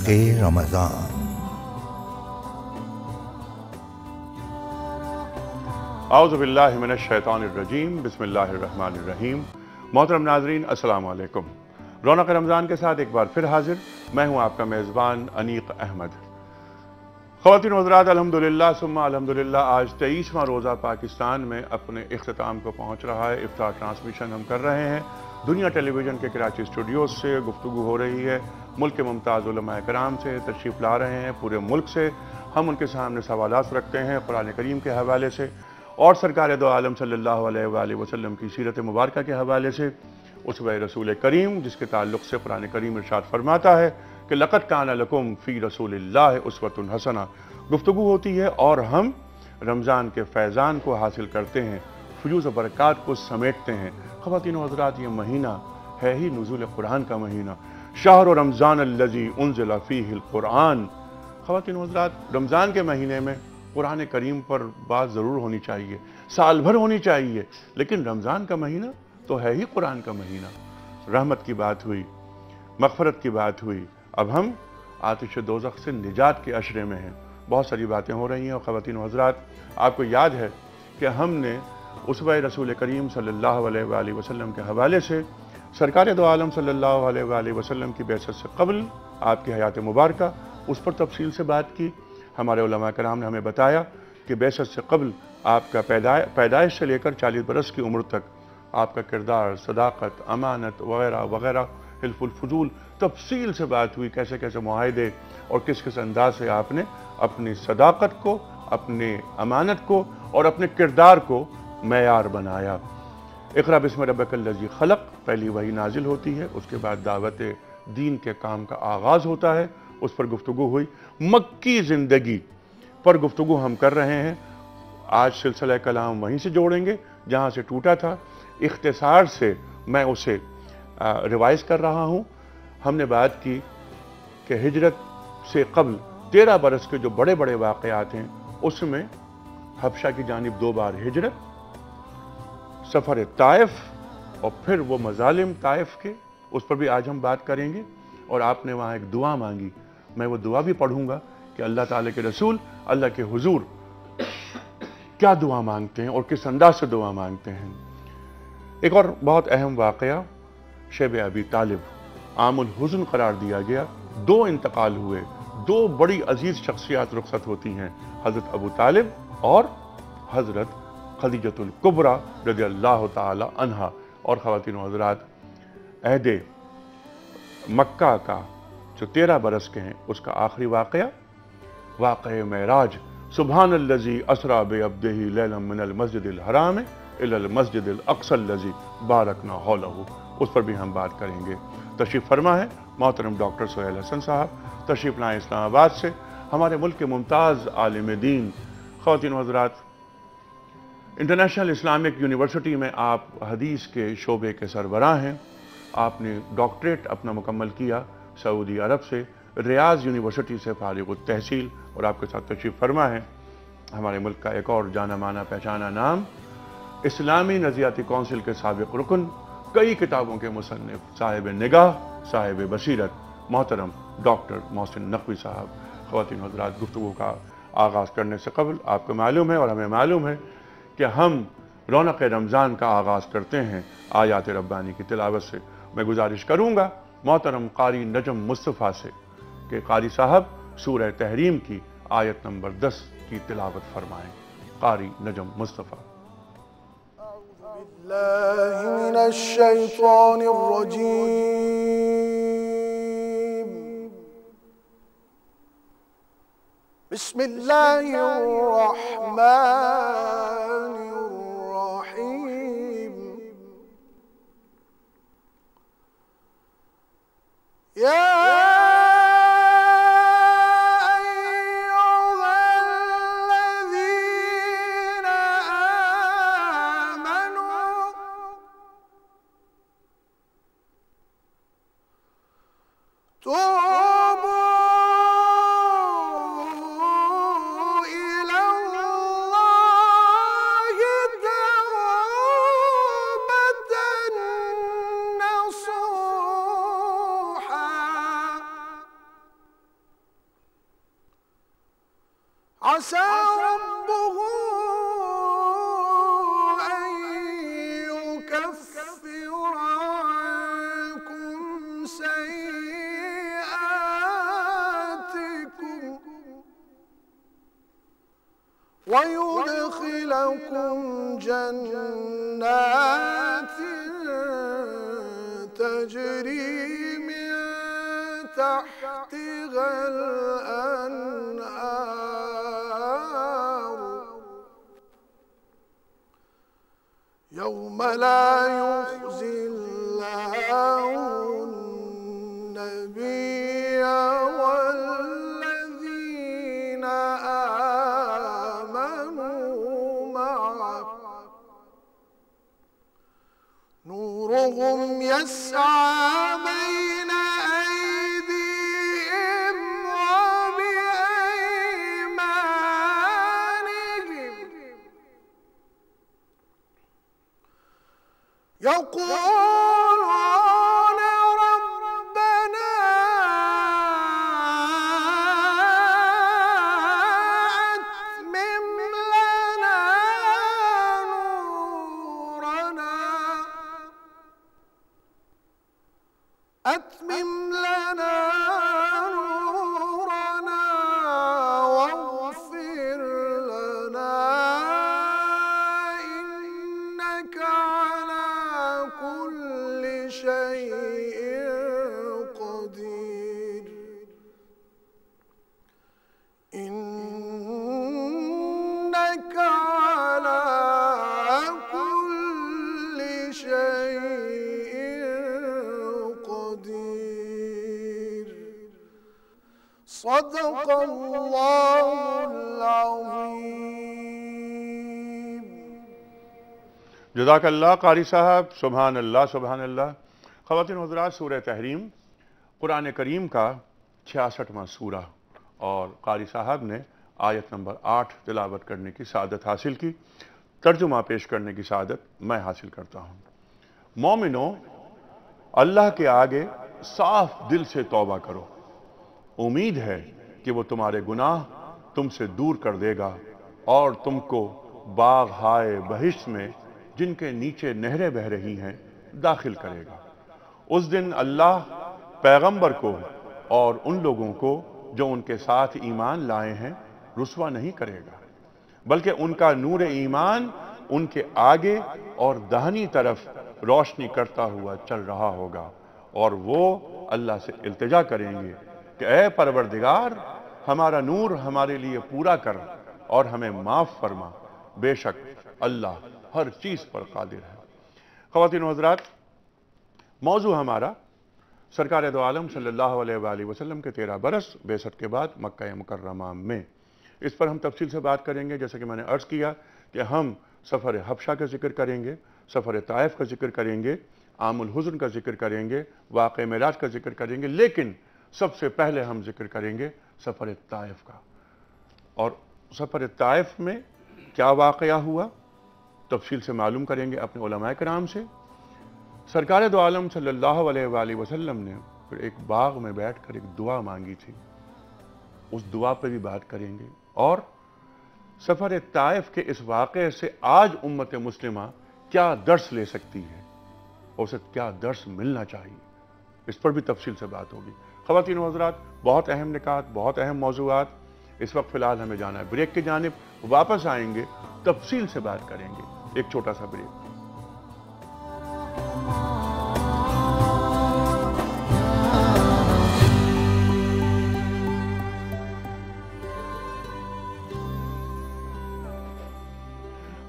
رمضان۔ اعوذ باللہ من الشیطان الرجیم، بسم اللہ الرحمن الرحیم۔ محترم ناظرین، السلام علیکم۔ رونق رمضان کے ساتھ ایک بار پھر حاضر میں ہوں آپ کا میزبان انیق احمد۔ خواتین و حضرات، الحمدللہ ثم الحمدللہ، آج 23واں روزہ پاکستان میں اپنے اختتام کو پہنچ رہا ہے۔ افطار ٹرانسمیشن ہم کر رہے ہیں دنیا ٹیلی ویژن کے کراچی اسٹوڈیوز سے۔ گفتگو ہو رہی ہے ملک کے ممتاز علماء کرام سے، تشریف لا رہے ہیں پورے ملک سے۔ ہم ان کے سامنے سوالات رکھتے ہیں قرآن کریم کے حوالے سے اور سرکار دو عالم صلی اللہ علیہ وآلہ وسلم کی سیرت مبارکہ کے حوالے سے، اسوہ رسول کریم جس کے تعلق سے قرآن کریم ارشاد فرماتا ہے کہ لَقَدْ كَانَ لَكُمْ فِي رَسُولِ اللَّهِ أُسْوَةٌ حَسَنَةٌ۔ گفتگو ہوتی ہے اور ہم رمضان کے فیضان کو حاصل کرتے ہیں، فیوز و برکات کو سمیٹتے ہیں۔ خواتین و حضرات، یہ مہینہ ہے ہی نزول قرآن کا مہینہ، شہر رمضان الذی انزل فیہ القرآن۔ خواتین و حضرات، رمضان کے مہینے میں قرآن کریم پر بات ضرور ہونی چاہیے، سال بھر ہونی چاہیے، لیکن رمضان کا مہینہ تو ہے ہی قرآن کا مہینہ۔ رحمت کی بات ہوئی، مغفرت کی بات ہوئی، اب ہم آتش دوزخ سے نجات کے عشرے میں ہیں۔ بہت ساری باتیں ہو رہی ہیں اور خواتین و حضرات، آپ کو یاد ہے کہ ہم نے اسوہ رسول کریم صلی اللہ علیہ وآلہ وسلم کے حوالے سے سرکار دو عالم صلی اللہ علیہ وآلہ وسلم کی بعثت سے قبل آپ کی حیات مبارکہ، اس پر تفصیل سے بات کی۔ ہمارے علماء کرام نے ہمیں بتایا کہ بعثت سے قبل آپ کا پیدائش سے لے کر 40 برس کی عمر تک آپ کا کردار، صداقت، امانت وغیرہ وغیرہ، حلف الفضول، تفصیل سے بات ہوئی، کیسے کیسے معاہدے اور کس انداز سے آپ نے اپنی صداقت کو، اپنے امانت کو اور اپنے کردار کو معیار بنایا۔ اقرأ بسم ربک الذی خلق، پہلی وحی نازل ہوتی ہے، اس کے بعد دعوت دین کے کام کا آغاز ہوتا ہے، اس پر گفتگو ہوئی۔ مکی زندگی پر گفتگو ہم کر رہے ہیں، آج سلسلہ کلام وہیں سے جوڑیں گے جہاں سے ٹوٹا تھا۔ اختصار سے میں اسے ریوائز کر رہا ہوں۔ ہم نے بات کی کہ ہجرت سے قبل 13 برس کے جو بڑے بڑے واقعات ہیں، اس میں حبشہ کی جانب 2 بار ہجرت، سفر طائف اور پھر وہ مظالم طائف کے، اس پر بھی آج ہم بات کریں گے۔ اور آپ نے وہاں ایک دعا مانگی، میں وہ دعا بھی پڑھوں گا کہ اللہ تعالیٰ کے رسول اللہ کے حضور کیا دعا مانگتے ہیں اور کس انداز سے دعا مانگتے ہیں۔ ایک اور بہت اہم واقعہ، شیب ابی طالب عام الحزن قرار دیا گیا۔ 2 انتقال ہوئے، 2 بڑی عزیز شخصیات رخصت ہوتی ہیں، حضرت ابو طالب اور حضرت خدیجۃ الکبریٰ رضی اللہ تعالی عنہا۔ اور خواتین و حضرات، عہد مکہ کا جو 13 برس کے ہیں، اس کا آخری واقعہ معراج، سبحان الذی اسریٰ بعبدہ لیلا من المسجد الحرام الی المسجد الاقصی الذی بارکنا حولہ، اس پر بھی ہم بات کریں گے۔ تشریف فرما ہے محترم ڈاکٹر سہیل حسن صاحب، تشریف لائیں اسلام آباد سے، ہمارے ملک کے ممتاز عالم دین۔ خواتین و حضرات، انٹرنیشنل اسلامک یونیورسٹی میں آپ حدیث کے شعبے کے سربراہ ہیں۔ آپ نے ڈاکٹریٹ اپنا مکمل کیا سعودی عرب سے، ریاض یونیورسٹی سے فارغ التحصیل، اور آپ کے ساتھ تشریف فرما ہے ہمارے ملک کا ایک اور جانا مانا پہچانا نام، اسلامی نظریاتی کونسل کے سابق رکن، کئی کتابوں کے مصنف، صاحب نگاہ، صاحب بصیرت، محترم ڈاکٹر محسن نقوی صاحب۔ خواتین و حضرات، گفتگو کا آغاز کرنے سے قبل آپ کو معلوم ہے اور ہمیں معلوم ہے کہ ہم رونق رمضان کا آغاز کرتے ہیں آیات ربانی کی تلاوت سے۔ میں گزارش کروں گا محترم قاری نجم مصطفیٰ سے کہ قاری صاحب سورہ تحریم کی آیت نمبر 10 کی تلاوت فرمائیں۔ قاری نجم مصطفیٰ۔ اعوذ باللہ من الشیطان الرجیم، بسم اللہ الرحمن الرحیم۔ یا عسى ربه أن يكفر عنكم سيئاتكم ويدخلكم جنات تجري من تحتها الأنهار يوم لا يخزي الله النبي والذين آمنوا معه نورهم يسعى بين أيديهم وبأيمانهم يقولون ربنا أتمم لنا نورنا أتمم لنا نورنا واغفر لنا إنك على كل شيء قدير إنك على كل شيء قدير صدق الله العظيم جزاک اللہ قاری صاحب، سبحان اللہ سبحان اللہ۔ خواتین و حضرات، سورہ تحریم قرآن کریم کا 66واں سورہ، اور قاری صاحب نے آیت نمبر 8 تلاوت کرنے کی سعادت حاصل کی۔ ترجمہ پیش کرنے کی سعادت میں حاصل کرتا ہوں۔ مومنو، اللہ کے آگے صاف دل سے توبہ کرو، امید ہے کہ وہ تمہارے گناہ تم سے دور کر دے گا اور تم کو باغ ہائے بہشت میں جن کے نیچے نہریں بہہ رہی ہیں داخل کرے گا۔ اس دن اللہ پیغمبر کو اور ان لوگوں کو جو ان کے ساتھ ایمان لائے ہیں رسوا نہیں کرے گا، بلکہ ان کا نور ایمان ان کے آگے اور داہنی طرف روشنی کرتا ہوا چل رہا ہوگا، اور وہ اللہ سے التجا کریں گے کہ اے پروردگار، ہمارا نور ہمارے لیے پورا کر اور ہمیں معاف فرما، بے شک اللہ ہر چیز پر قادر ہے۔ خواتین و حضرات، موضوع ہمارا سرکار دو عالم صلی اللہ علیہ وآلہ وسلم کے 13 برس بعثت کے بعد مکہ مکرمہ میں، اس پر ہم تفصیل سے بات کریں گے۔ جیسے کہ میں نے عرض کیا کہ ہم سفر حبشہ کا ذکر کریں گے، سفر طائف کا ذکر کریں گے، عام الحزن کا ذکر کریں گے، واقعہ معراج کا ذکر کریں گے، لیکن سب سے پہلے ہم ذکر کریں گے سفر طائف کا۔ اور سفر طائف میں کیا واقعہ ہوا تفصیل سے معلوم کریں گے اپنے علماء کرام سے۔ سرکار دو عالم صلی اللہ علیہ وآلہ وسلم نے پھر ایک باغ میں بیٹھ کر ایک دعا مانگی تھی، اس دعا پہ بھی بات کریں گے، اور سفر طائف کے اس واقعے سے آج امت مسلمہ کیا درس لے سکتی ہے اور اسے کیا درس ملنا چاہیے، اس پر بھی تفصیل سے بات ہوگی۔ خواتین و حضرات، بہت اہم نکات، بہت اہم موضوعات۔ اس وقت فی الحال ہمیں جانا ہے بریک کی جانب، واپس آئیں گے تفصیل سے بات کریں گے۔ ایک چھوٹا سا بریک۔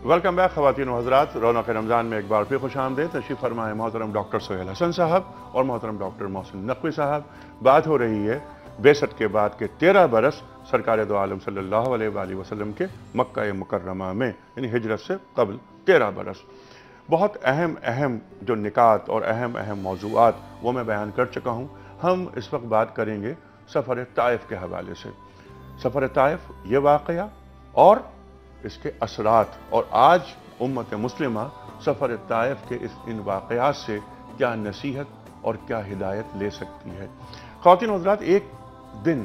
ویلکم بیک خواتین و حضرات، رونق رمضان میں ایک بار پھر خوش آمدید۔ تشریف فرمائے محترم ڈاکٹر سہیل حسن صاحب اور محترم ڈاکٹر محسن نقوی صاحب۔ بات ہو رہی ہے بعثت کے بعد کے 13 برس سرکار دو عالم صلی اللہ علیہ وآلہ وسلم کے مکہ مکرمہ میں، یعنی ہجرت سے قبل 13 برس۔ بہت اہم جو نکات اور اہم موضوعات وہ میں بیان کر چکا ہوں۔ ہم اس وقت بات کریں گے سفر طائف کے حوالے سے۔ سفر طائف یہ واقعہ اور اس کے اثرات، اور آج امت مسلمہ سفر طائف کے ان واقعات سے کیا نصیحت اور کیا ہدایت لے سکتی ہے۔ خواتین و حضرات، ایک دن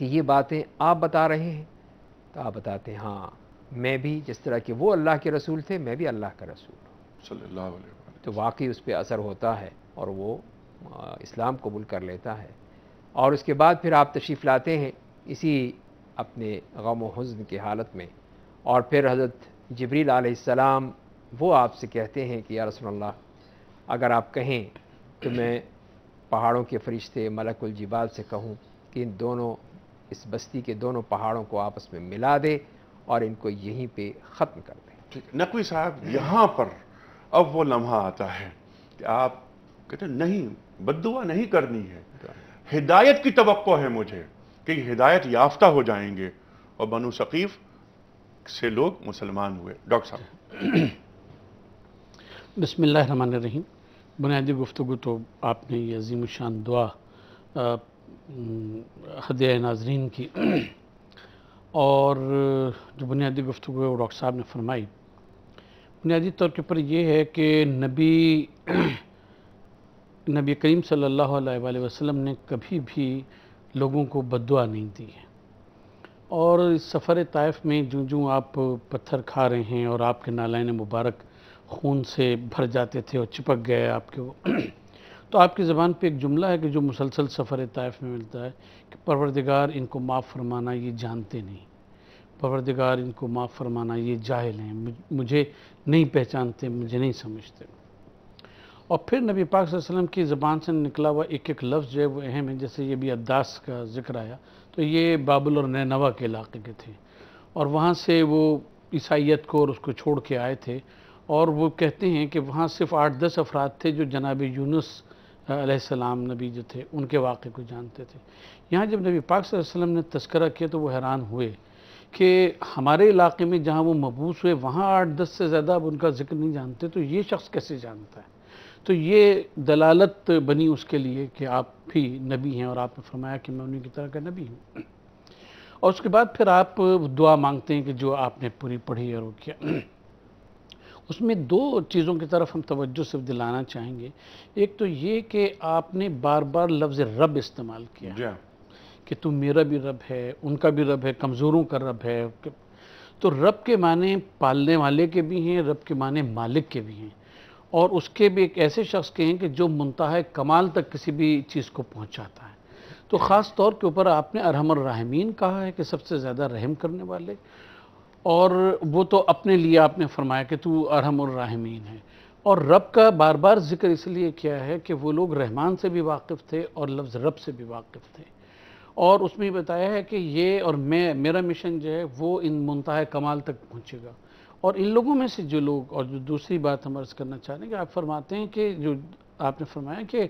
کہ یہ باتیں آپ بتا رہے ہیں؟ تو آپ بتاتے ہیں ہاں میں بھی جس طرح کہ وہ اللہ کے رسول تھے میں بھی اللہ کا رسول ہوں. صلی اللہ علیہ وسلم. تو واقعی اس پہ اثر ہوتا ہے اور وہ اسلام قبول کر لیتا ہے. اور اس کے بعد پھر آپ تشریف لاتے ہیں اسی اپنے غم و حزن کی حالت میں، اور پھر حضرت جبریل علیہ السلام وہ آپ سے کہتے ہیں کہ یا رسول اللہ اگر آپ کہیں تو میں پہاڑوں کے فرشتے ملک الجبال سے کہوں کہ ان دونوں اس بستی کے دونوں پہاڑوں کو آپس میں ملا دے اور ان کو یہیں پہ ختم کر دیں. نقوی صاحب یہاں پر اب وہ لمحہ آتا ہے کہ آپ کہتے ہیں نہیں بد دعا نہیں کرنی ہے، ہدایت کی توقع ہے مجھے کہ یہ ہدایت یافتہ ہو جائیں گے، اور بنو ثقیف سے لوگ مسلمان ہوئے. ڈاکٹر صاحب. بسم اللہ الرحمن الرحیم. بنیادی گفتگو تو آپ نے یہ عظیم الشان دعا ہدیہ ناظرین کی، اور جو بنیادی گفتگو ہے وہ ڈاکٹر صاحب نے فرمائی. بنیادی طور کے پر یہ ہے کہ نبی کریم صلی اللہ علیہ وآلہ وسلم نے کبھی بھی لوگوں کو بد دعا نہیں دی ہے. اور اس سفر طائف میں جو آپ پتھر کھا رہے ہیں اور آپ کے نالین مبارک خون سے بھر جاتے تھے اور چپک گئے آپ کے وہ تو آپ کی زبان پہ ایک جملہ ہے کہ جو مسلسل سفر طائف میں ملتا ہے کہ پروردگار ان کو معاف فرمانا یہ جانتے نہیں، پروردگار ان کو معاف فرمانا یہ جاہل ہیں، مجھے نہیں پہچانتے، مجھے نہیں سمجھتے. اور پھر نبی پاک صلی اللہ علیہ وسلم کی زبان سے نکلا ہوا ایک ایک لفظ جو ہے وہ اہم ہے. جیسے یہ بھی عداس کا ذکر آیا تو یہ بابل اور نینوا کے علاقے کے تھے، اور وہاں سے وہ عیسائیت کو اور اس کو چھوڑ کے آئے تھے، اور وہ کہتے ہیں کہ وہاں صرف 8-10 افراد تھے جو جناب یونس علیہ السلام نبی جو تھے ان کے واقعے کو جانتے تھے. یہاں جب نبی پاک صلی اللہ علیہ وسلم نے تذکرہ کیا تو وہ حیران ہوئے کہ ہمارے علاقے میں جہاں وہ مبعوث ہوئے وہاں 8-10 سے زیادہ اب ان کا ذکر نہیں جانتے، تو یہ شخص کیسے جانتا ہے؟ تو یہ دلالت بنی اس کے لیے کہ آپ بھی نبی ہیں، اور آپ نے فرمایا کہ میں انہی کی طرح کا نبی ہوں. اور اس کے بعد پھر آپ دعا مانگتے ہیں کہ جو آپ نے پوری پڑھی اور وہ کیا. اس میں 2 چیزوں کی طرف ہم توجہ صرف دلانا چاہیں گے. ایک تو یہ کہ آپ نے بار بار لفظ رب استعمال کیا کہ تم میرا بھی رب ہے، ان کا بھی رب ہے، کمزوروں کا رب ہے. تو رب کے معنی پالنے والے کے بھی ہیں، رب کے معنی مالک کے بھی ہیں، اور اس کے بھی ایک ایسے شخص کے ہیں کہ جو منتہا کمال تک کسی بھی چیز کو پہنچاتا ہے. تو خاص طور کے اوپر آپ نے ارحم الراحمین کہا ہے کہ سب سے زیادہ رحم کرنے والے، اور وہ تو اپنے لیے آپ نے فرمایا کہ تو ارحم الراحمین ہے. اور رب کا بار بار ذکر اس لیے کیا ہے کہ وہ لوگ رحمان سے بھی واقف تھے اور لفظ رب سے بھی واقف تھے، اور اس میں بتایا ہے کہ یہ اور میرا مشن جو ہے وہ ان منتہا کمال تک پہنچے گا. اور ان لوگوں میں سے جو لوگ، اور جو دوسری بات ہم عرض کرنا چاہ رہے ہیں کہ آپ فرماتے ہیں کہ جو آپ نے فرمایا کہ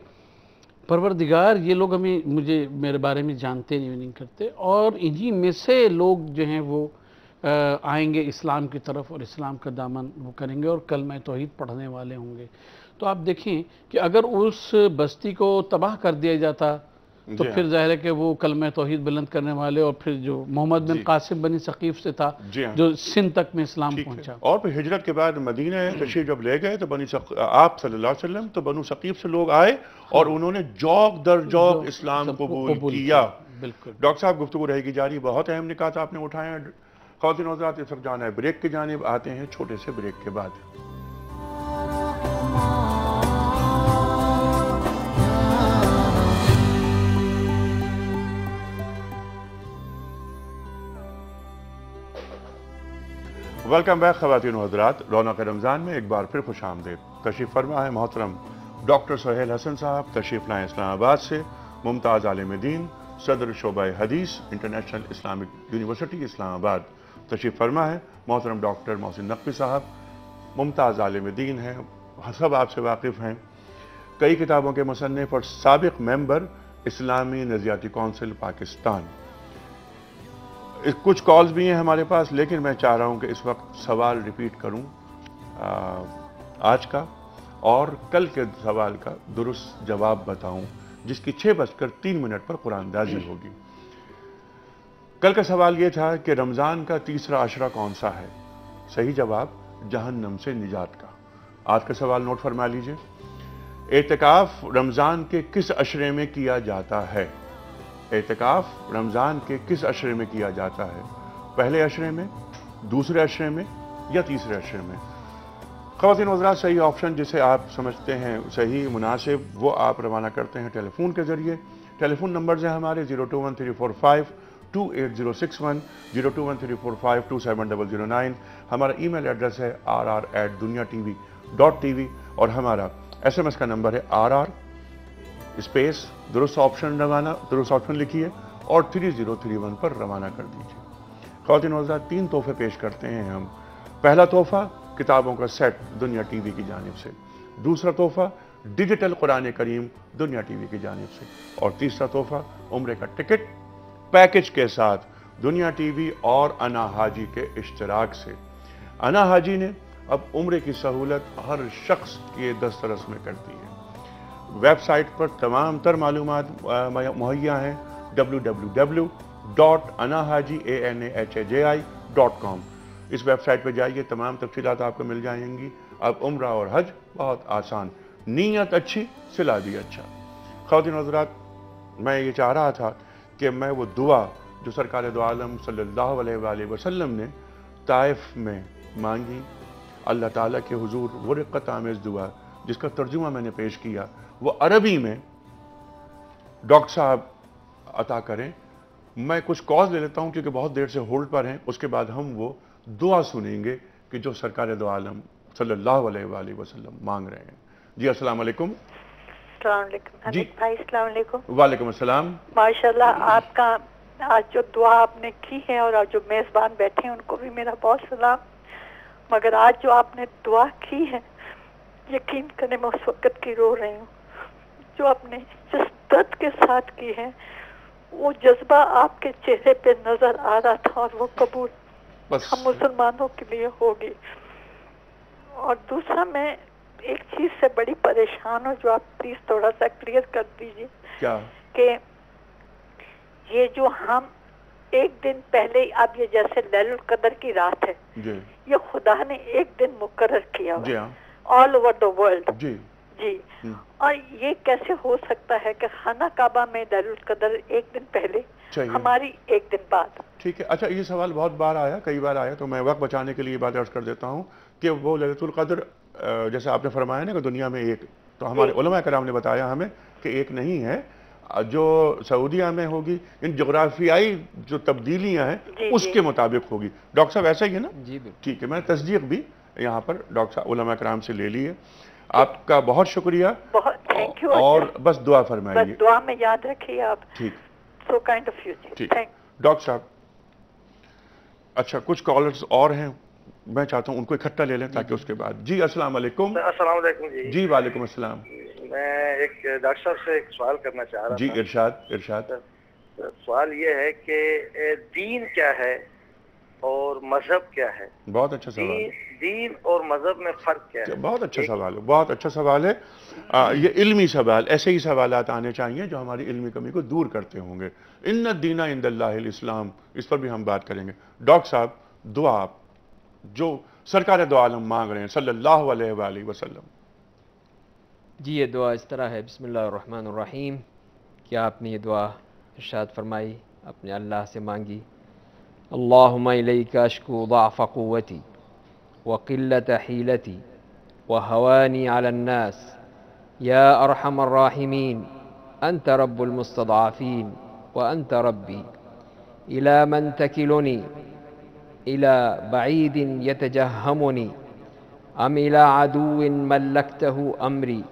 پروردگار یہ لوگ مجھے میرے بارے میں جانتے نہیں کرتے، اور انہی میں سے لوگ جو ہیں وہ آئیں گے اسلام کی طرف اور اسلام کا دامن وہ کریں گے اور کلمہ توحید پڑھنے والے ہوں گے. تو آپ دیکھیں کہ اگر اس بستی کو تباہ کر دیا جاتا تو پھر ظاہر ہے کہ وہ کلمہ توحید بلند کرنے والے، اور پھر جو محمد بن قاسم بنی ثقیف سے تھا جو سندھ تک میں اسلام پہنچا. اور پھر ہجرت کے بعد مدینہ تشریف جب لے گئے تو آپ صلی اللہ علیہ وسلم تو بنو ثقیف سے لوگ آئے اور انہوں نے جوق در جوق اسلام قبول کیا. بالکل. ڈاکٹر صاحب گفتگو رہے گی جاری، بہت اہم نکات آپ نے اٹھائے ہیں. خواتین و حضرات اس وقت جانا ہے بریک کی جانب، آتے ہیں چھوٹے سے بریک کے بعد. ویلکم بیک خواتین و حضرات. رونق رمضان میں ایک بار پھر خوش آمدید. تشریف فرما ہے محترم ڈاکٹر سہیل حسن صاحب، تشریف لائیں اسلام آباد سے، ممتاز عالم دین، صدر شعبہ حدیث انٹرنیشنل اسلامک یونیورسٹی اسلام آباد. تشریف فرما ہے محترم ڈاکٹر محسن نقوی صاحب، ممتاز عالم دین ہیں، سب آپ سے واقف ہیں، کئی کتابوں کے مصنف اور سابق ممبر اسلامی نظریاتی کونسل پاکستان. کچھ کالز بھی ہیں ہمارے پاس، لیکن میں چاہ رہا ہوں کہ اس وقت سوال ریپیٹ کروں آج کا، اور کل کے سوال کا درست جواب بتاؤں، جس کی 6:03 پر قرآن نازل ہوگی. کل کا سوال یہ تھا کہ رمضان کا تیسرا عشرہ کون سا ہے؟ صحیح جواب جہنم سے نجات کا. آج کا سوال نوٹ فرما لیجئے. اعتکاف رمضان کے کس عشرے میں کیا جاتا ہے؟ اعتکاف رمضان کے کس عشرے میں کیا جاتا ہے؟ پہلے عشرے میں، دوسرے عشرے میں یا تیسرے عشرے میں؟ خواتین و حضرات، صحیح آپشن جسے آپ سمجھتے ہیں صحیح مناسب وہ آپ روانہ کرتے ہیں ٹیلی فون کے ذریعے۔ ٹیلی فون نمبرز ہیں ہمارے 021345286061 021345270009۔ ہمارا ای میل ایڈریس ہے rr@dunyatv.tv اور ہمارا SMS کا نمبر ہے RR اسپیس درست آپشن لکھیے اور 3031 پر روانہ کر دیجیے۔ خواتین و حضرات، 3 تحفے پیش کرتے ہیں ہم۔ پہلا تحفہ کتابوں کا سیٹ دنیا ٹی وی کی جانب سے، دوسرا تحفہ ڈیجیٹل قرآن کریم دنیا ٹی وی کی جانب سے، اور تیسرا تحفہ عمرے کا ٹکٹ پیکج کے ساتھ دنیا ٹی وی اور انا حاجی کے اشتراک سے۔ انا حاجی نے اب عمرے کی سہولت ہر شخص کے دسترس میں کر دی ہے۔ ویب سائٹ پر تمام تر معلومات مہیا ہیں www.anahaji.com۔ اس ویب سائٹ پہ جائیے، تمام تفصیلات آپ کو مل جائیں گی۔ اب عمرہ اور حج بہت آسان، نیت اچھی صلہ بھی اچھا۔ خواتین و حضرات، میں یہ چاہ رہا تھا کہ میں وہ دعا جو سرکار دو عالم صلی اللہ علیہ وآلہ وسلم نے طائف میں مانگی، اللہ تعالیٰ کے حضور وہ رقت آمیز دعا جس کا ترجمہ میں نے پیش کیا، وہ عربی میں ڈاکٹر صاحب عطا کریں۔ میں کچھ کالز لے لیتا ہوں کیونکہ بہت دیر سے ہولڈ پر ہیں، اس کے بعد ہم وہ دعا سنیں گے کہ جو سرکار دو عالم صلی اللہ علیہ وآلہ وسلم مانگ رہے ہیں۔ جی السلام علیکم۔ السلام علیکم جی بھائی، السلام علیکم۔ وعلیکم السلام۔ ماشاءاللہ، آپ کا آج جو دعا آپ نے کی ہے اور آج جو میزبان بیٹھے ہیں ان کو بھی میرا بہت سلام۔ مگر آج جو آپ نے دعا کی ہے، یقین کریں میں اس وقت کی رو رہی ہوں، جو آپ نے جس درد کے ساتھ کی ہے، وہ جذبہ آپ کے چہرے پہ نظر آ رہا تھا اور وہ قبول بس ہم مسلمانوں کے لیے ہوگی۔ اور دوسرا، میں ایک چیز سے بڑی پریشان ہوں جو آپ پلیز تھوڑا سا کلیئر کر دیجیے کیا؟ کہ یہ جو ہم ایک دن پہلے، اب یہ جیسے لیلۃ القدر کی رات ہے، جی یہ خدا نے ایک دن مقرر کیا جی ہوا ہاں آل اوور دا ورلڈ۔ جی جی، اور یہ کیسے ہو سکتا ہے کہ خانہ کعبہ میں لیلۃ القدر ایک دن پہلے، چاہیے ہماری ایک دن بعد؟ ٹھیک ہے۔ اچھا، یہ سوال بہت بار آیا، کئی بار آیا، تو میں وقت بچانے کے لیے بات عرض کر دیتا ہوں کہ وہ لیلۃ القدر جیسے آپ نے فرمایا نا کہ دنیا میں ایک، تو ہمارے علماء کرام نے بتایا ہمیں کہ ایک نہیں ہے، جو سعودیہ میں ہوگی، ان جغرافیائی جو تبدیلیاں ہیں اس کے مطابق ہوگی۔ ڈاکٹر صاحب ایسا ہی ہے نا؟ جی بالکل ٹھیک ہے، میں نے تصدیق بھی یہاں پر ڈاکٹر صاحب علماء کرام سے لے لی ہے۔ آپ کا بہت شکریہ، بہت تھینک یو۔ اور بس دعا بس فرمائیے۔ دعا میں یاد رکھیے آپ۔ ٹھیک سو کائنڈ آف یو۔ ٹھیک تھینک۔ ڈاکٹر صاحب، اچھا کچھ کالرز اور ہیں، میں چاہتا ہوں ان کو اکٹھا لے لیں تاکہ اس کے بعد۔ جی السلام علیکم۔ السلام علیکم جی۔ جی وعلیکم السلام۔ میں ایک ڈاکٹر صاحب سے ایک سوال کرنا چاہ رہا جی تھا۔ ارشاد۔ سوال یہ ہے کہ دین کیا ہے اور مذہب کیا ہے؟ بہت اچھا سوال ہے، دین اور مذہب میں فرق کیا ہے؟ بہت اچھا سوال ہے، بہت اچھا سوال ہے۔ یہ علمی سوال، ایسے ہی سوالات آنے چاہیے جو ہماری علمی کمی کو دور کرتے ہوں گے۔ ان الدین عند اللہ الاسلام، اس پر بھی ہم بات کریں گے۔ ڈاکٹر صاحب، دعا آپ جو سرکار دو عالم مانگ رہے ہیں صلی اللہ علیہ وآلہ وسلم۔ جی، یہ دعا اس طرح ہے، بسم اللہ الرحمن الرحیم، کہ آپ نے یہ دعا ارشاد فرمائی، اپنے اللہ سے مانگی۔ اللہم الیک اشکو ضعف قوتی وقلت حیلتی وہوانی علی الناس یا ارحم الراحمین انت رب المستضعفین وانت ربی الى من تکلنی الى بعید یتجہمنی ام الى عدو ملکته امری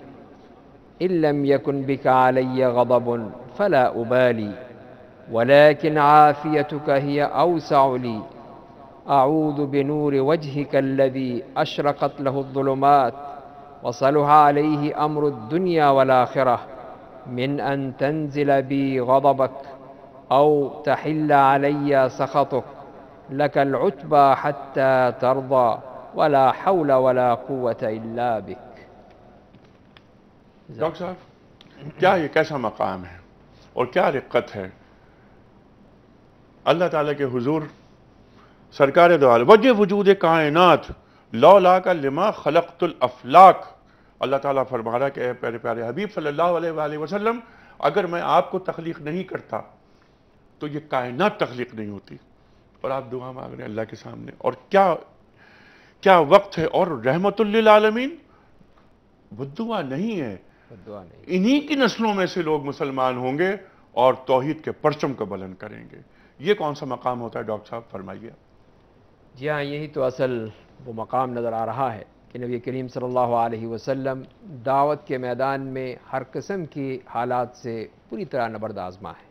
ان لم يكن بك علي غضب فلا أبالي ولكن عافيتك هي أوسع لي أعوذ بنور وجهك الذي أشرقت له الظلمات وصلح عليه أمر الدنيا والآخرة من أن تنزل بي غضبك أو تحل علي سخطك لك العتبى حتى ترضى ولا حول ولا قوة إلا بك۔ ڈاکٹر صاحب، کیا یہ کیسا مقام ہے اور کیا رقت ہے؟ اللہ تعالیٰ کے حضور سرکار دو عالم وجہ وجود کائنات لولا کا لما خلقت الافلاک، اللہ تعالیٰ فرما رہا کہ اے پیارے پیارے حبیب صلی اللہ علیہ وآلہ وسلم، اگر میں آپ کو تخلیق نہیں کرتا تو یہ کائنات تخلیق نہیں ہوتی، اور آپ دعا مانگ رہے ہیں اللہ کے سامنے. اور کیا وقت ہے، اور رحمت للعالمین بدعا نہیں ہے. دعا نہیں. انہی کی نسلوں میں سے لوگ مسلمان ہوں گے اور توحید کے پرچم کو بلند کریں گے. یہ کون سا مقام ہوتا ہے ڈاکٹر صاحب، فرمائیے. جی ہاں، یہی تو اصل وہ مقام نظر آ رہا ہے کہ نبی کریم صلی اللہ علیہ وسلم دعوت کے میدان میں ہر قسم کی حالات سے پوری طرح نبرد آزما ہے.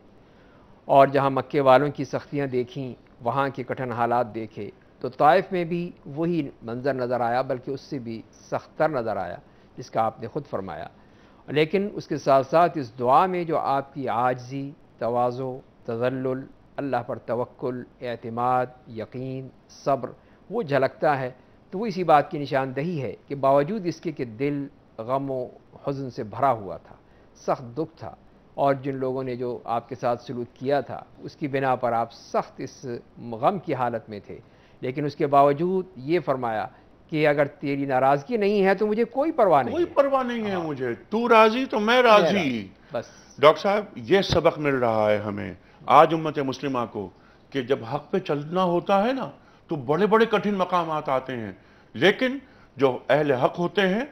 اور جہاں مکے والوں کی سختیاں دیکھیں، وہاں کے کٹھن حالات دیکھے، تو طائف میں بھی وہی منظر نظر آیا، بلکہ اس سے بھی سخت تر نظر آیا جس کا آپ نے خود فرمایا. لیکن اس کے ساتھ ساتھ اس دعا میں جو آپ کی عاجزی، تواضع، تذلل، اللہ پر توکل، اعتماد، یقین، صبر وہ جھلکتا ہے. تو وہ اسی بات کی نشاندہی ہے کہ باوجود اس کے کہ دل غم و حزن سے بھرا ہوا تھا، سخت دکھ تھا، اور جن لوگوں نے جو آپ کے ساتھ سلوک کیا تھا اس کی بنا پر آپ سخت اس غم کی حالت میں تھے، لیکن اس کے باوجود یہ فرمایا کہ اگر تیری ناراضگی نہیں ہے تو مجھے کوئی پرواہ نہیں کوئی ہے. پرواہ نہیں ہے مجھے، تو راضی تو میں راضی. بس ڈاکٹر صاحب یہ سبق مل رہا ہے ہمیں آج امت مسلمہ کو کہ جب حق پہ چلنا ہوتا ہے نا تو بڑے بڑے کٹھن مقامات آتے ہیں، لیکن جو اہل حق ہوتے ہیں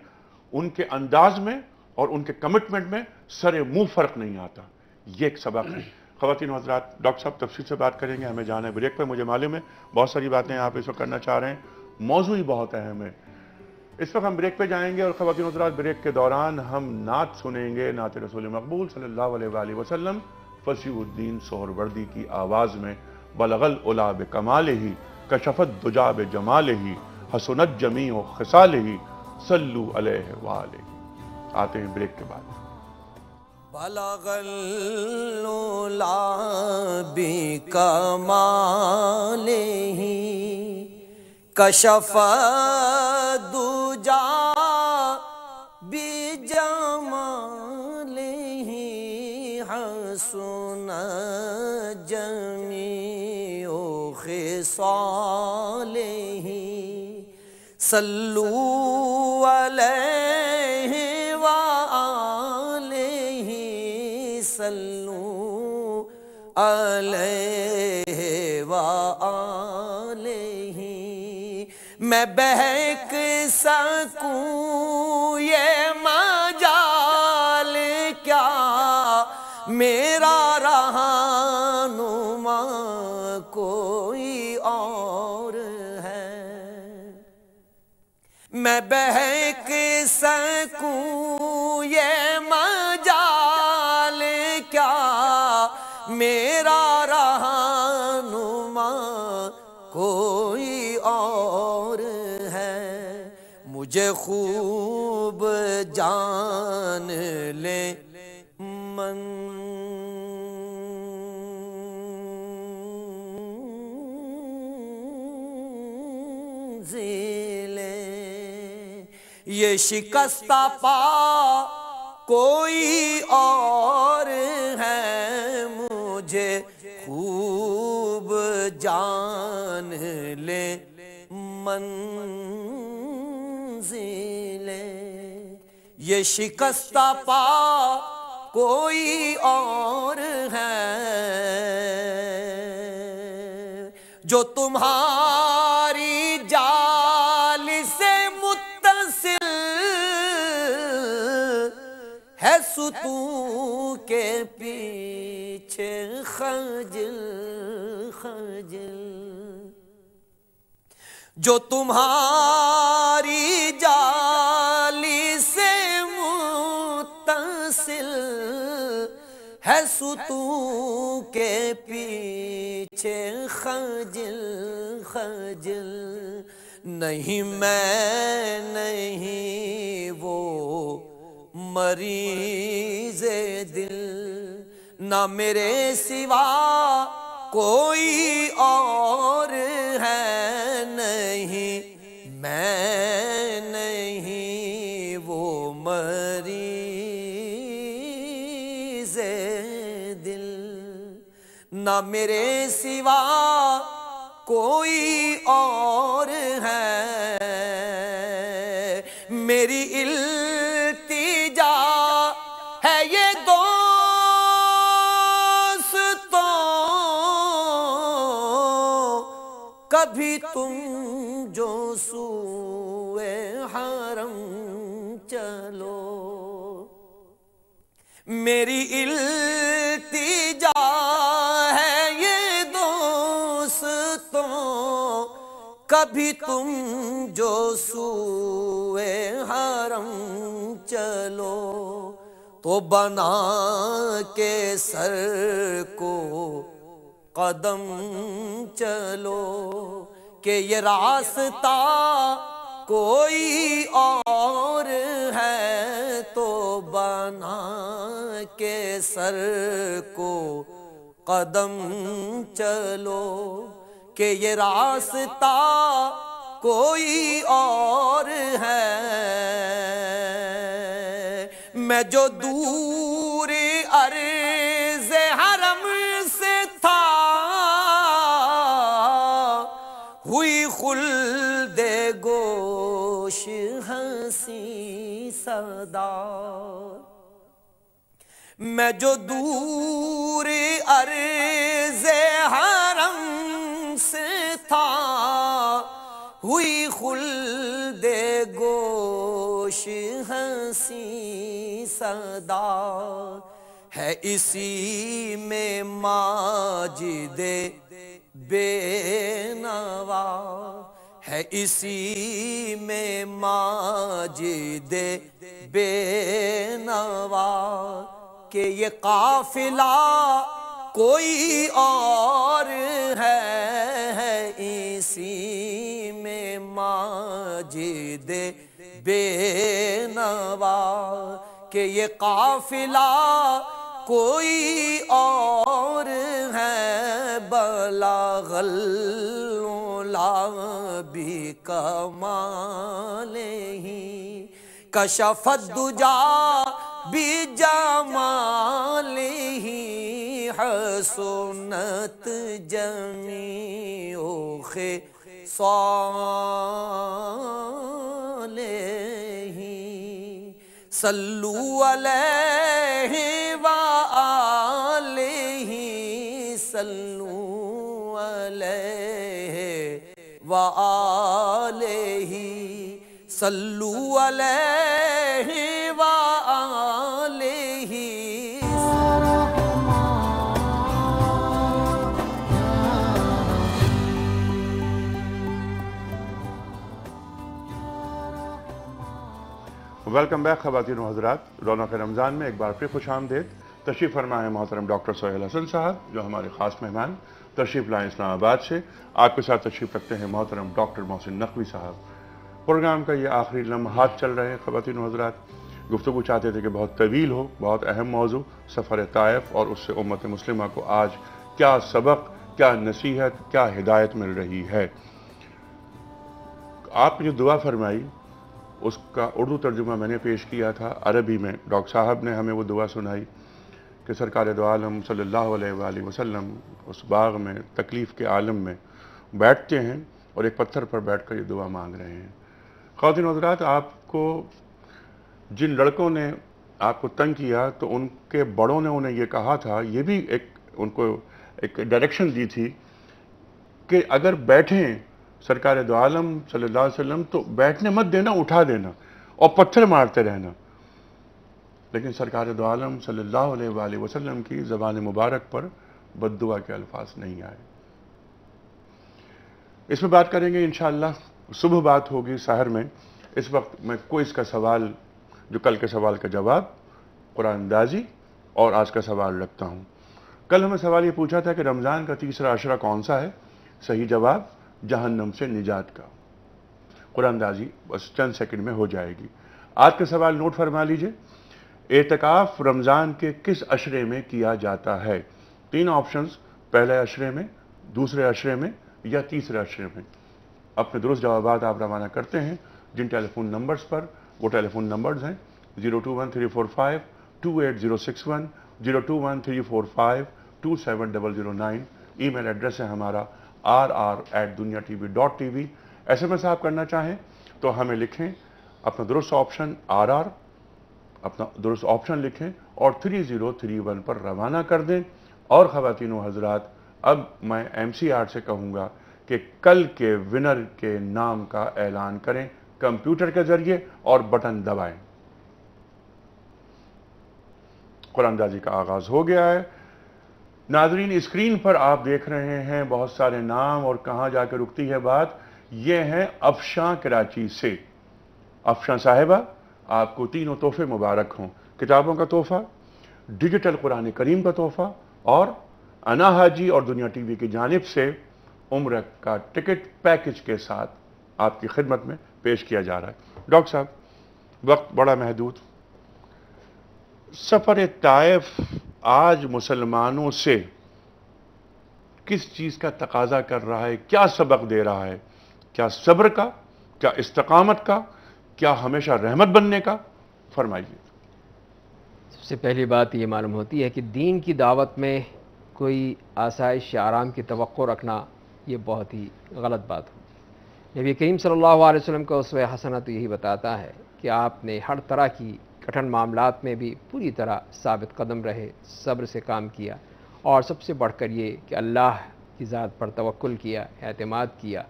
ان کے انداز میں اور ان کے کمٹمنٹ میں سر منہ فرق نہیں آتا. یہ ایک سبق ہے. خواتین و حضرات، ڈاکٹر صاحب تفصیل سے بات کریں گے، ہمیں جانا ہے بریک پہ. مجھے معلوم ہے بہت ساری باتیں آپ اس وقت کرنا چاہ رہے ہیں، موضوع ہی بہت اہم ہے. اس وقت ہم بریک پہ جائیں گے، اور خواتین و حضرات بریک کے دوران ہم نعت سنیں گے، نعت رسول مقبول صلی اللہ علیہ وآلہ وسلم، فصیح الدین سہروردی کی آواز میں. بلغ العلا بکمالہ کشف الدجا بجمالہ حسنت جمیع خصالہ صلو علیہ وآلہ. آتے ہیں بریک کے بعد. بلغ العلا بکمالہ کشف الدجا بجمالہ حسنت جمیع خصالہ صلو علیہ وآلہ صلو علیہ وآلہ. میں بہک سکوں یہ مجال کیا میرا رہنما کوئی اور ہے. میں بہک سکوں یہ مجال کیا میرا رہنما کوئی اور ہے. مجھے خوب جان لے یہ شکستہ پا کوئی اور ہے. مجھے خوب جان لے منزلیں. یہ شکستہ پا کوئی اور ہے جو تمہاری جال سے متصل ہے ستون کے پیچھے خجل خجل. جو تمہاری جالی سے متصل ہے ستون کے پیچھے خجل خجل. نہیں میں نہیں وہ مریض دل، نہ میرے سوا کوئی اور ہے. نہیں میں نہیں وہ مریض دل، نہ میرے سوا کوئی اور ہے. میری التجا ہے یہ دوستوں کبھی تم جو سوئے حرم چلو، میری التجا ہے یہ دوستوں، کبھی تم جو سوئے حرم چلو، تو بنا کے سر کو قدم چلو، کہ یہ راستہ کوئی اور ہے، تو بنا کے سر کو قدم چلو، کہ یہ راستہ کوئی اور ہے۔ میں جو دور عرض حرم سے تھا، ہوئی خلد گوش ہنسی صدا، میں جو دور عرض حرم سے تھا، ہوئی خلد گوش ہنسی صدا، ہے اسی میں ماجد بے نوا، ہے اسی میں ماجد بے نوا، کہ یہ قافلہ کوئی اور ہے اسی میں ماجد بے نوا، کہ یہ قافلہ کوئی اور ہے، بلغ العلا بکمالہ، کشف الدجا بجمالہ، حسنت جمیع خصالہ، صلو علیہ وآلہ، صلو علیہ وآلہ، صلو علیہ وآلہ۔ ویلکم بیک خواتین و حضرات، رونق رمضان میں ایک بار پھر خوش آمدید۔ تشریف فرما ہے محترم ڈاکٹر سہیل حسن صاحب، جو ہمارے خاص مہمان تشریف لائیں اسلام آباد سے۔ آپ کے ساتھ تشریف رکھتے ہیں محترم ڈاکٹر محسن نقوی صاحب۔ پروگرام کا یہ آخری لمحات چل رہے ہیں خواتین و حضرات۔ گفتگو چاہتے تھے کہ بہت طویل ہو، بہت اہم موضوع سفر طائف، اور اس سے امت مسلمہ کو آج کیا سبق، کیا نصیحت، کیا ہدایت مل رہی ہے۔ آپ نے جو دعا فرمائی اس کا اردو ترجمہ میں نے پیش کیا تھا، عربی میں ڈاکٹر صاحب نے ہمیں وہ دعا سنائی کہ سرکار دو عالم صلی اللہ علیہ وآلہ وسلم اس باغ میں تکلیف کے عالم میں بیٹھتے ہیں اور ایک پتھر پر بیٹھ کر یہ دعا مانگ رہے ہیں۔ خواتین و حضرات، آپ کو جن لڑکوں نے آپ کو تنگ کیا تو ان کے بڑوں نے انہیں یہ کہا تھا، یہ بھی ان کو ایک ڈائریکشن دی تھی کہ اگر بیٹھیں سرکار دو عالم صلی اللہ علیہ وسلم تو بیٹھنے مت دینا، اٹھا دینا اور پتھر مارتے رہنا۔ لیکن سرکار دو عالم صلی اللہ علیہ وآلہ وسلم کی زبان مبارک پر بد دعا کے الفاظ نہیں آئے۔ اس میں بات کریں گے انشاءاللہ، صبح بات ہوگی سحر میں۔ اس وقت میں کوئز کا سوال، جو کل کے سوال کا جواب، قرآن اندازی اور آج کا سوال رکھتا ہوں۔ کل ہمیں سوال یہ پوچھا تھا کہ رمضان کا تیسرا عشرہ کون سا ہے؟ صحیح جواب جہنم سے نجات کا۔ قرآن اندازی بس چند سیکنڈ میں ہو جائے گی۔ آج کا سوال نوٹ فرما لیجئے، اعتکاف رمضان کے کس عشرے میں کیا جاتا ہے؟ 3 آپشنز، پہلے عشرے میں، دوسرے عشرے میں یا تیسرے عشرے میں۔ اپنے درست جوابات آپ روانہ کرتے ہیں جن ٹیلی فون نمبرز پر۔ وہ ٹیلی فون نمبرز ہیں 021-345-28061، 021-345-27009۔ ای میل ایڈریس ہے ہمارا rr@duniatv.tv۔ SMS آپ کرنا چاہیں تو ہمیں لکھیں اپنا درست آپشن RR، اپنا درست آپشن لکھیں اور 3031 پر روانہ کر دیں۔ اور خواتین و حضرات، اب میں MCR سے کہوں گا کہ کل کے ونر کے نام کا اعلان کریں کمپیوٹر کے ذریعے اور بٹن دبائیں۔ قرآن دازی کا آغاز ہو گیا ہے۔ ناظرین، اسکرین پر آپ دیکھ رہے ہیں بہت سارے نام، اور کہاں جا کے رکتی ہے بات، یہ ہیں افشاں کراچی سے۔ افشاں صاحبہ، آپ کو تینوں تحفے مبارک ہوں، کتابوں کا تحفہ، ڈیجیٹل قرآن کریم کا تحفہ، اور انا حاجی اور دنیا ٹی وی کی جانب سے عمرہ کا ٹکٹ پیکج کے ساتھ آپ کی خدمت میں پیش کیا جا رہا ہے۔ ڈاکٹر صاحب، وقت بڑا محدود، سفر طائف آج مسلمانوں سے کس چیز کا تقاضا کر رہا ہے، کیا سبق دے رہا ہے؟ کیا صبر کا، کیا استقامت کا، کیا ہمیشہ رحمت بننے کا؟ فرمائیے۔ سب سے پہلی بات یہ معلوم ہوتی ہے کہ دین کی دعوت میں کوئی آسائش آرام کی توقع رکھنا یہ بہت ہی غلط بات ہو۔ نبی کریم صلی اللہ علیہ وسلم کا اسوہ حسنہ تو یہی بتاتا ہے کہ آپ نے ہر طرح کی کٹھن معاملات میں بھی پوری طرح ثابت قدم رہے، صبر سے کام کیا، اور سب سے بڑھ کر یہ کہ اللہ کی ذات پر توکل کیا، اعتماد کیا،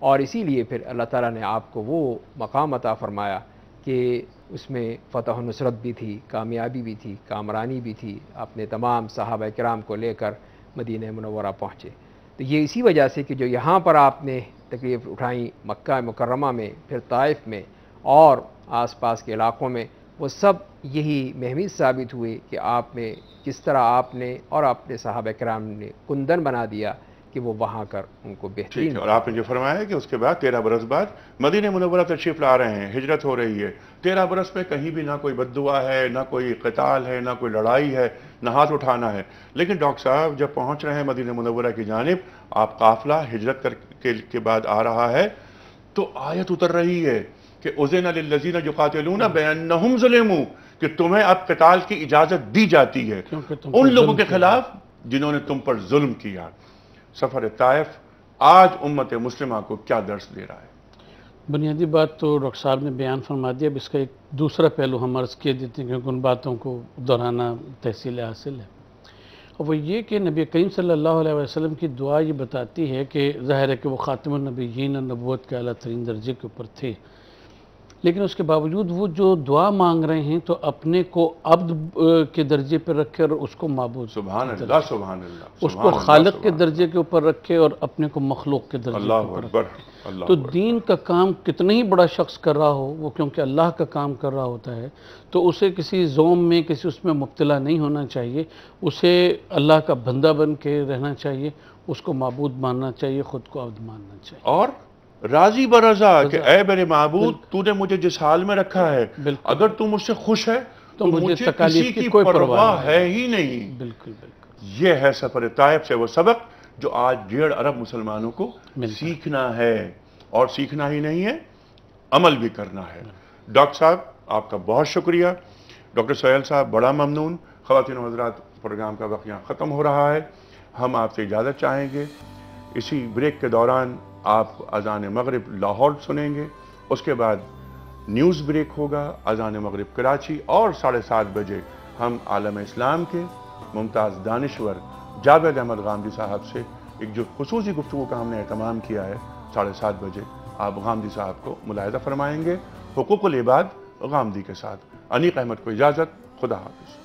اور اسی لیے پھر اللہ تعالیٰ نے آپ کو وہ مقام عطا فرمایا کہ اس میں فتح و نصرت بھی تھی، کامیابی بھی تھی، کامرانی بھی تھی۔ اپنے تمام صحابہ کرام کو لے کر مدینہ منورہ پہنچے۔ تو یہ اسی وجہ سے کہ جو یہاں پر آپ نے تکلیف اٹھائیں مکہ مکرمہ میں، پھر طائف میں اور آس پاس کے علاقوں میں، وہ سب یہی محمیز ثابت ہوئے کہ آپ میں کس طرح آپ نے اور اپنے صحابہ کرام نے کندن بنا دیا کہ وہ وہاں کر ان کو بہترین۔ ٹھیک ہے، اور آپ نے جو فرمایا ہے کہ اس کے بعد 13 برس بعد مدینہ منورہ تشریف لا رہے ہیں، ہجرت ہو رہی ہے۔ 13 برس میں کہیں بھی نہ کوئی بد دعا ہے، نہ کوئی قتال ہے، نہ کوئی لڑائی ہے، نہ ہاتھ اٹھانا ہے۔ لیکن ڈاکٹر صاحب جب پہنچ رہے ہیں مدینہ منورہ کی جانب، آپ قافلہ ہجرت کے بعد آ رہا ہے، تو آیت اتر رہی ہے کہ اذن للذین یقاتلون بانہم ظلموا، کہ تمہیں اب قتال کی اجازت دی جاتی ہے ان لوگوں کے خلاف جنہوں نے تم پر ظلم کیا۔ سفر طائف آج امت مسلمہ کو کیا درس دے رہا ہے؟ بنیادی بات تو ڈاکٹر صاحب نے بیان فرما دیا، اب اس کا ایک دوسرا پہلو ہم عرض کیے دیتے ہیں کیونکہ ان باتوں کو دہرانا تحصیل حاصل ہے، اور وہ یہ کہ نبی کریم صلی اللہ علیہ وسلم کی دعا یہ بتاتی ہے کہ ظاہر ہے کہ وہ خاتم النبیین اور نبوت کے اعلیٰ ترین درجے کے اوپر تھے، لیکن اس کے باوجود وہ جو دعا مانگ رہے ہیں تو اپنے کو عبد کے درجے پر رکھے اور اس کو معبود، سبحان اللہ، سبحان اللہ، اس کو خالق کے درجے کے اوپر رکھے اور اپنے کو مخلوق کے درجے کے اوپر رکھے۔ تو دین کا کام کتنا ہی بڑا شخص کر رہا ہو، وہ کیونکہ اللہ کا کام کر رہا ہوتا ہے، تو اسے کسی زوم میں، کسی اس میں مبتلا نہیں ہونا چاہیے، اسے اللہ کا بندہ بن کے رہنا چاہیے، اس کو معبود ماننا چاہیے، خود کو عبد ماننا چاہیے، اور راضی برضا کہ اے میرے معبود تو نے مجھے جس حال میں رکھا ہے، اگر تو مجھ سے خوش ہے تو مجھے کسی کی کوئی پرواہ ہے ہی نہیں۔ بالکل بالکل، یہ ہے سفر طائف سے وہ سبق جو آج 1.5 ارب مسلمانوں کو سیکھنا ہے، اور سیکھنا ہی نہیں ہے، عمل بھی کرنا ہے۔ ڈاکٹر صاحب آپ کا بہت شکریہ، ڈاکٹر سہیل صاحب بڑا ممنون۔ خواتین و حضرات، پروگرام کا وقت یہاں ختم ہو رہا ہے، ہم آپ سے اجازت چاہیں گے۔ اسی بریک کے دوران آپ اذان مغرب لاہور سنیں گے، اس کے بعد نیوز بریک ہوگا، اذان مغرب کراچی، اور 7:30 بجے ہم عالم اسلام کے ممتاز دانشور جاوید احمد غامدی صاحب سے ایک جو خصوصی گفتگو کا ہم نے اہتمام کیا ہے، 7:30 بجے آپ غامدی صاحب کو ملاحظہ فرمائیں گے، حقوق العباد غامدی کے ساتھ۔ انیق احمد کو اجازت، خدا حافظ۔